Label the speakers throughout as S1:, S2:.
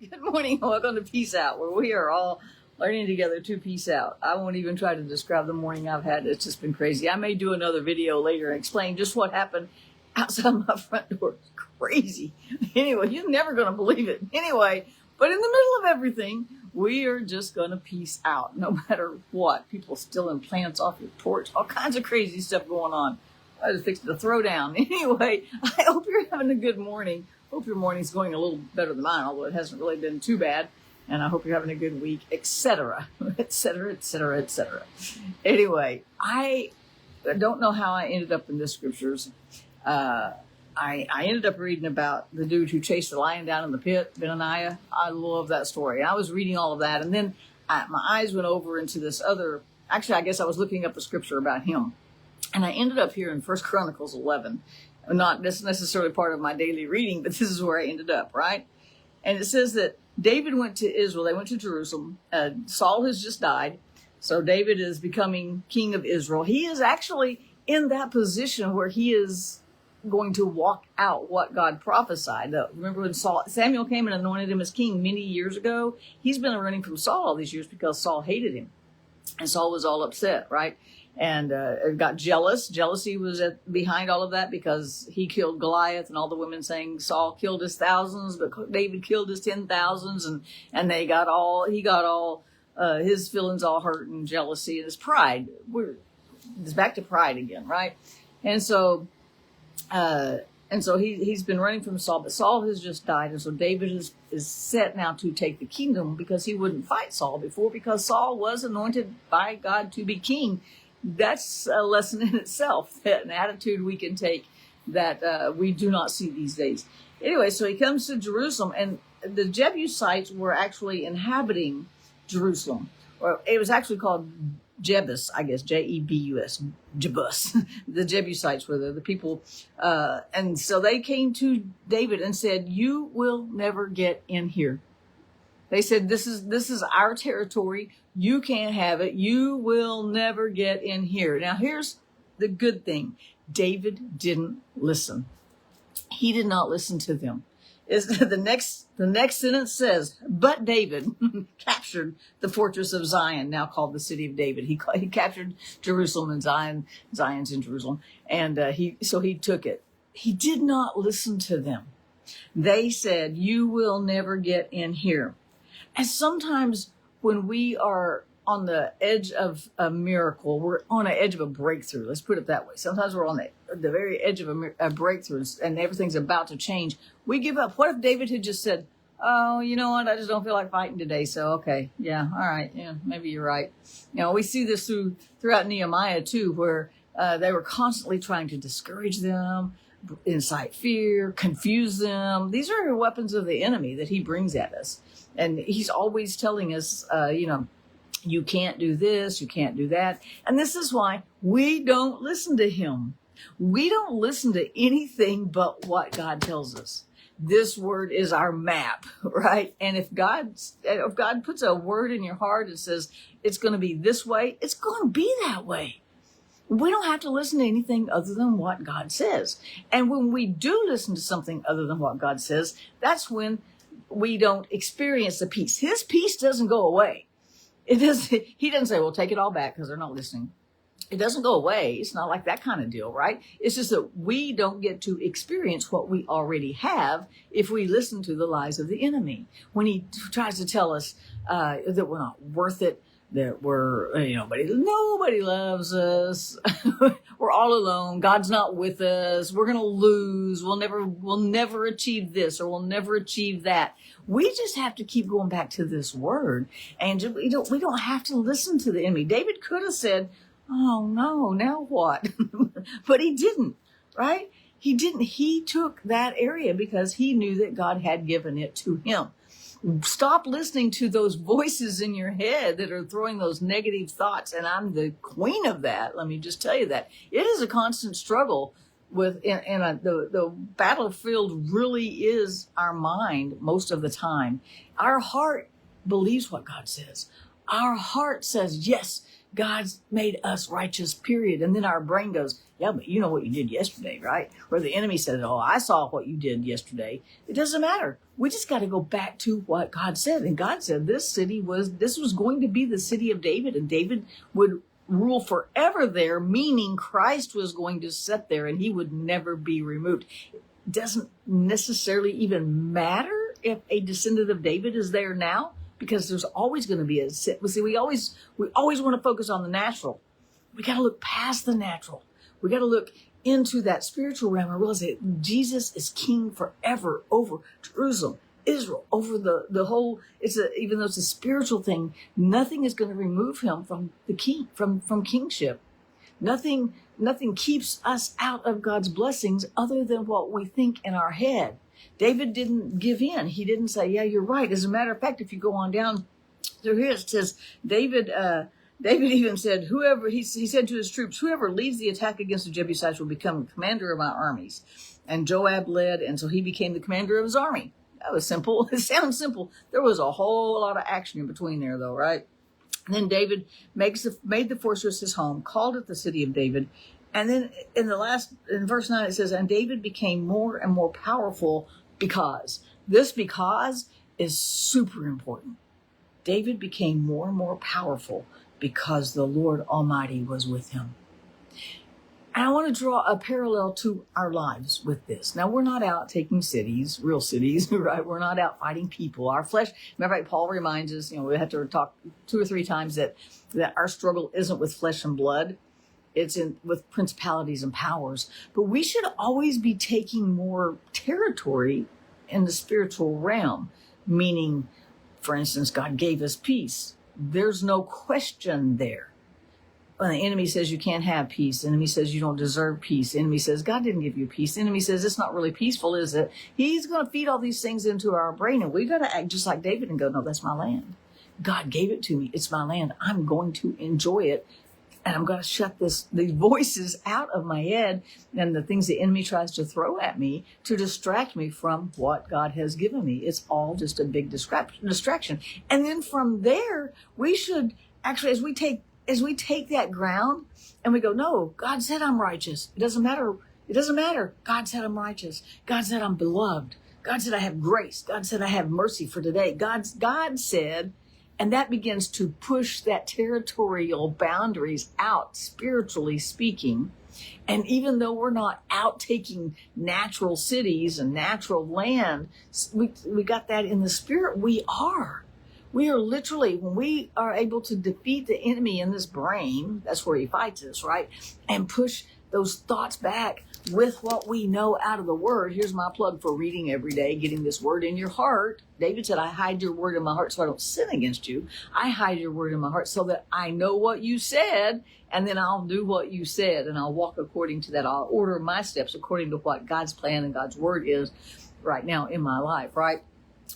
S1: Good morning and welcome to Peace Out, where we are all learning together to peace out. I won't even try to describe the morning I've had. It's just been crazy. I may do another video later and explain just what happened outside my front door. It's crazy. Anyway, you're never going to believe it. Anyway, but in the middle of everything, we are just going to peace out no matter what. People stealing plants off your porch, all kinds of crazy stuff going on. I was fixing to throw down. Anyway, I hope you're having a good morning. Hope your morning's going a little better than mine, although it hasn't really been too bad. And I hope you're having a good week, etc., etc., etc., etc. Anyway, I don't know how I ended up in this scriptures. I ended up reading about the dude who chased the lion down in the pit, Benaniah. I love that story. I was reading all of that, and then my eyes went over into this other. Actually, I guess I was looking up a scripture about him, and I ended up here in 1 Chronicles 11. Not this necessarily part of my daily reading, but this is where I ended up, right? And it says that David went to Israel. They went to Jerusalem. Saul has just died. So David is becoming king of Israel. He is actually in that position where he is going to walk out what God prophesied. Remember when Samuel came and anointed him as king many years ago? He's been running from Saul all these years because Saul hated him. And Saul was all upset, right? And got jealous. Jealousy was behind all of that because he killed Goliath, and all the women saying Saul killed his thousands, but David killed his 10,000s, and he got all his feelings all hurt, and jealousy and his pride. It's back to pride again, right? And so he's been running from Saul, but Saul has just died, and so David is set now to take the kingdom because he wouldn't fight Saul before because Saul was anointed by God to be king. That's a lesson in itself, an attitude we can take that we do not see these days. Anyway, so he comes to Jerusalem, and the Jebusites were actually inhabiting Jerusalem. Or it was actually called Jebus, I guess, Jebus, Jebus. The Jebusites were the people. And so they came to David and said, "You will never get in here." They said, this is our territory. You can't have it. You will never get in here. Now, here's the good thing. David didn't listen. He did not listen to them. The next sentence says, but David captured the fortress of Zion, now called the city of David. He captured Jerusalem, and Zion's in Jerusalem. And he took it. He did not listen to them. They said, "You will never get in here." And sometimes when we are on the edge of a miracle, we're on the edge of a breakthrough. Let's put it that way. Sometimes we're on the very edge of a breakthrough and everything's about to change. We give up. What if David had just said, "Oh, you know what? I just don't feel like fighting today. So, okay. Yeah. All right. Yeah. Maybe you're right." You know, we see this throughout Nehemiah too, where they were constantly trying to discourage them, incite fear, confuse them. These are weapons of the enemy that he brings at us. And he's always telling us, you can't do this, you can't do that. And this is why we don't listen to him. We don't listen to anything but what God tells us. This word is our map, right? And if God puts a word in your heart and says it's going to be this way, it's going to be that way. We don't have to listen to anything other than what God says. And when we do listen to something other than what God says, that's when we don't experience the peace. His peace doesn't go away. He doesn't say, "Well, take it all back," because they're not listening. It doesn't go away. It's not like that kind of deal, right? It's just that we don't get to experience what we already have if we listen to the lies of the enemy. When he tries to tell us that we're not worth it, that nobody loves us. We're all alone. God's not with us. We're going to lose. We'll never achieve this, or we'll never achieve that. We just have to keep going back to this word, and we don't have to listen to the enemy. David could have said, "Oh no, now what?" But he didn't, right? He didn't. He took that area because he knew that God had given it to him. Stop listening to those voices in your head that are throwing those negative thoughts. And I'm the queen of that. Let me just tell you that. It is a constant struggle the battlefield really is our mind most of the time. Our heart believes what God says. Our heart says, yes, God's made us righteous, period. And then our brain goes, yeah, but you know what you did yesterday, right? Where the enemy says, oh, I saw what you did yesterday. It doesn't matter. We just got to go back to what God said. And God said this was going to be the city of David, and David would rule forever there, meaning Christ was going to sit there and he would never be removed. It doesn't necessarily even matter if a descendant of David is there now, because there's always going to be we always want to focus on the natural. We got to look past the natural. We got to look into that spiritual realm and realize that Jesus is king forever over Jerusalem, Israel, over the whole. Even though it's a spiritual thing, nothing is going to remove him from the king, from kingship. Nothing keeps us out of God's blessings other than what we think in our head. David didn't give in. He didn't say, yeah, you're right. As a matter of fact, if you go on down through here, it says David even said, he said to his troops, whoever leads the attack against the Jebusites will become commander of my armies. And Joab led, and so he became the commander of his army. That was simple. It sounds simple. There was a whole lot of action in between there, though, right? And then David made the fortress his home, called it the city of David. And then in verse 9, it says, and David became more and more powerful because is super important. David became more and more powerful because the Lord Almighty was with him. And I want to draw a parallel to our lives with this. Now, we're not out taking cities, real cities, right? We're not out fighting people. Our flesh, matter of fact, Paul reminds us, we have to talk 2 or 3 times that our struggle isn't with flesh and blood. It's with principalities and powers. But we should always be taking more territory in the spiritual realm, meaning, for instance, God gave us peace. There's no question there. When the enemy says you can't have peace, the enemy says you don't deserve peace, the enemy says God didn't give you peace, the enemy says it's not really peaceful, is it? He's going to feed all these things into our brain, and we got to act just like David and go, no, that's my land. God gave it to me. It's my land. I'm going to enjoy it, and I'm going to shut these voices out of my head and the things the enemy tries to throw at me to distract me from what God has given me. It's all just a big distraction. And then from there, we should actually, as we take that ground and we go, no, God said I'm righteous. It doesn't matter. God said I'm righteous. God said I'm beloved. God said I have grace. God said I have mercy for today. God said, and that begins to push that territorial boundaries out, spiritually speaking. And even though we're not out taking natural cities and natural land, we got that in the spirit. We are literally, when we are able to defeat the enemy in this brain, that's where he fights us, right? And push those thoughts back with what we know out of the word. Here's my plug for reading every day, getting this word in your heart. David said, I hide your word in my heart so I don't sin against you. I hide your word in my heart so that I know what you said, and then I'll do what you said, and I'll walk according to that. I'll order my steps according to what God's plan and God's word is right now in my life, right?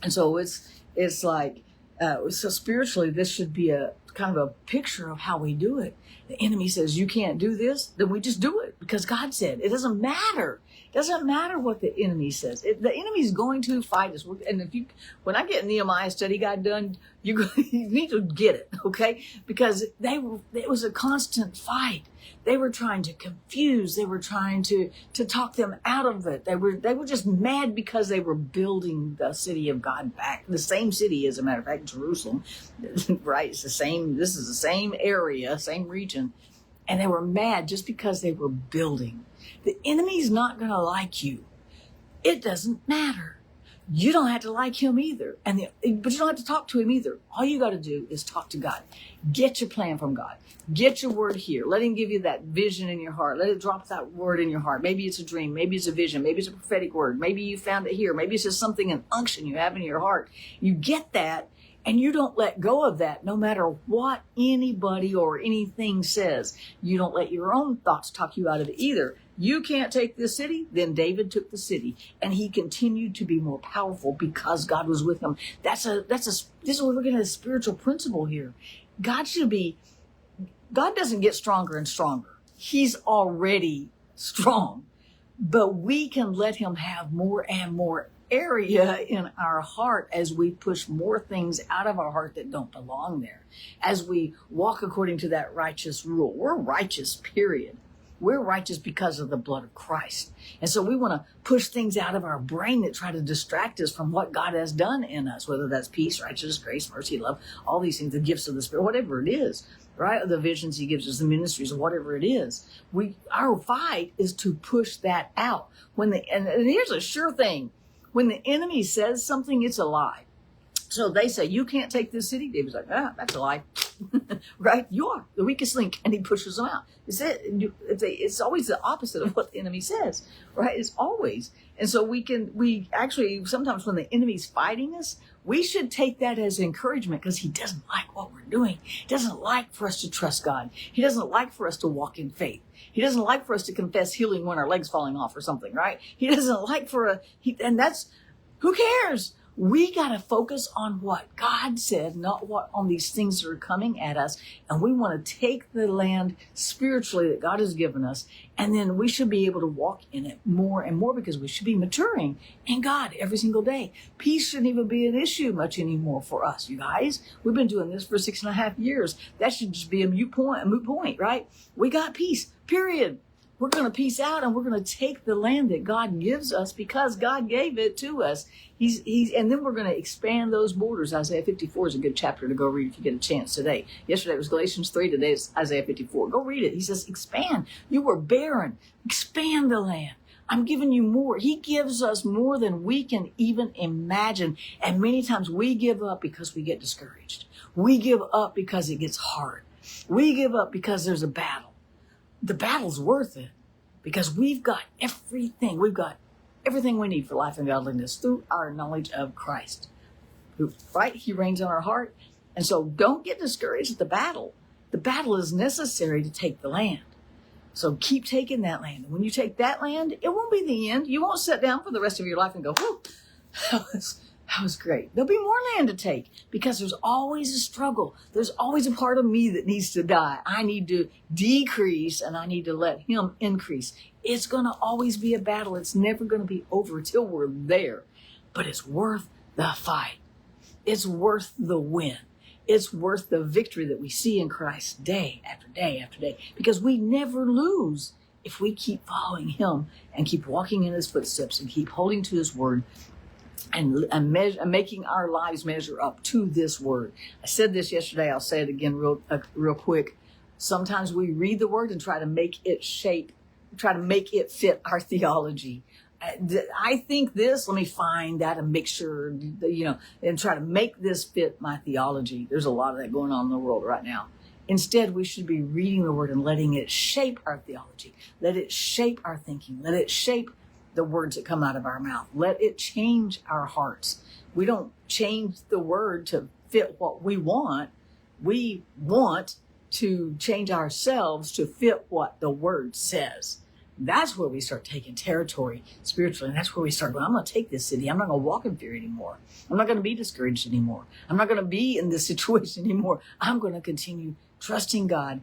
S1: And so it's like, so spiritually, this should be a kind of a picture of how we do it. The enemy says, you can't do this, then we just do it because God said. It doesn't matter. It doesn't matter what the enemy says. The enemy's going to fight us. And when I get Nehemiah study guide done, you need to get it, okay? Because it was a constant fight. They were trying to confuse. They were trying to talk them out of it. They were just mad because they were building the city of God back. The same city, as a matter of fact, Jerusalem, right? It's the same. This is the same area, same region. And they were mad just because they were building. The enemy's not going to like you. It doesn't matter. You don't have to like him either. But you don't have to talk to him either. All you got to do is talk to God. Get your plan from God. Get your word here. Let him give you that vision in your heart. Let it drop that word in your heart. Maybe it's a dream. Maybe it's a vision. Maybe it's a prophetic word. Maybe you found it here. Maybe it's just something, an unction you have in your heart. You get that, and you don't let go of that no matter what anybody or anything says. You don't let your own thoughts talk you out of it either. You can't take this city, then David took the city, and he continued to be more powerful because God was with him. This is what we're looking at, a spiritual principle here. God doesn't get stronger and stronger. He's already strong, but we can let him have more and more area in our heart as we push more things out of our heart that don't belong there. As we walk according to that righteous rule. We're righteous, period. We're righteous because of the blood of Christ. And so we want to push things out of our brain that try to distract us from what God has done in us, whether that's peace, righteousness, grace, mercy, love, all these things, the gifts of the Spirit, whatever it is, right? The visions he gives us, the ministries, or whatever it is. Our fight is to push that out. And here's a sure thing. When the enemy says something, it's a lie. So they say, you can't take this city. David's like, that's a lie. Right? You are the weakest link. And he pushes them out. It's always the opposite of what the enemy says. Right? It's always. And so we actually, sometimes when the enemy's fighting us, we should take that as encouragement because he doesn't like what we're doing. He doesn't like for us to trust God. He doesn't like for us to walk in faith. He doesn't like for us to confess healing when our leg's falling off or something, right? He doesn't like who cares? We got to focus on what God said, not what on these things that are coming at us. And we want to take the land spiritually that God has given us. And then we should be able to walk in it more and more because we should be maturing in God every single day. Peace shouldn't even be an issue much anymore for us, you guys. We've been doing this for 6.5 years. That should just be a moot point, right? We got peace, period. We're going to peace out and we're going to take the land that God gives us because God gave it to us. And then we're going to expand those borders. Isaiah 54 is a good chapter to go read if you get a chance today. Yesterday was Galatians 3. Today is Isaiah 54. Go read it. He says, expand. You were barren. Expand the land. I'm giving you more. He gives us more than we can even imagine. And many times we give up because we get discouraged. We give up because it gets hard. We give up because there's a battle. The battle's worth it because we've got everything. We've got everything we need for life and godliness through our knowledge of Christ. Right? He reigns in our heart. And so don't get discouraged at the battle. The battle is necessary to take the land. So keep taking that land. And when you take that land, it won't be the end. You won't sit down for the rest of your life and go, whew, that was great. There'll be more land to take because there's always a struggle. There's always a part of me that needs to die. I need to decrease and I need to let him increase. It's going to always be a battle. It's never going to be over till we're there. But it's worth the fight. It's worth the win. It's worth the victory that we see in Christ day after day after day because we never lose if we keep following him and keep walking in his footsteps and keep holding to his word and making our lives measure up to this word. I said this yesterday. I'll say it again real quick. Sometimes we read the word and try to make it fit our theology. I think this, let me find that and make sure, and try to make this fit my theology. There's a lot of that going on in the world right now. Instead, we should be reading the word and letting it shape our theology. Let it shape our thinking. Let it shape the words that come out of our mouth. Let it change our hearts. We don't change the word to fit what we want. We want to change ourselves to fit what the word says. That's where we start taking territory spiritually. And that's where we start going, I'm going to take this city. I'm not going to walk in fear anymore. I'm not going to be discouraged anymore. I'm not going to be in this situation anymore. I'm going to continue trusting God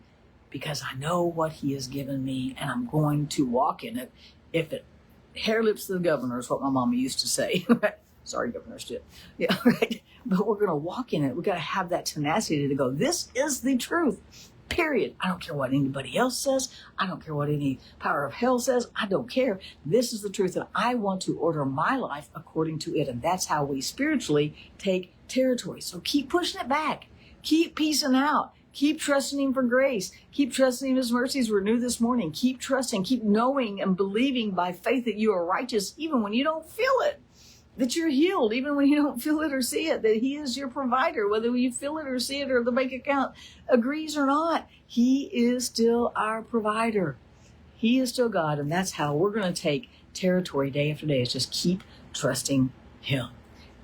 S1: because I know what he has given me and I'm going to walk in it. If it hair lips to the governor is what my mama used to say. Sorry, Governor Stitt. Yeah, right. But we're going to walk in it. We've got to have that tenacity to go, this is the truth. Period. I don't care what anybody else says. I don't care what any power of hell says. I don't care. This is the truth, and I want to order my life according to it. And that's how we spiritually take territory. So keep pushing it back. Keep peacing out. Keep trusting him for grace. Keep trusting his mercies renewed this morning. Keep trusting. Keep knowing and believing by faith that you are righteous even when you don't feel it. That you're healed even when you don't feel it or see it. That he is your provider, whether you feel it or see it or the bank account agrees or not. He is still our provider. He is still God, and that's how we're going to take territory day after day. Is just keep trusting him.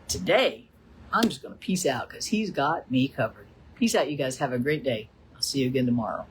S1: Today, I'm just going to peace out because he's got me covered. Peace out, you guys. Have a great day. I'll see you again tomorrow.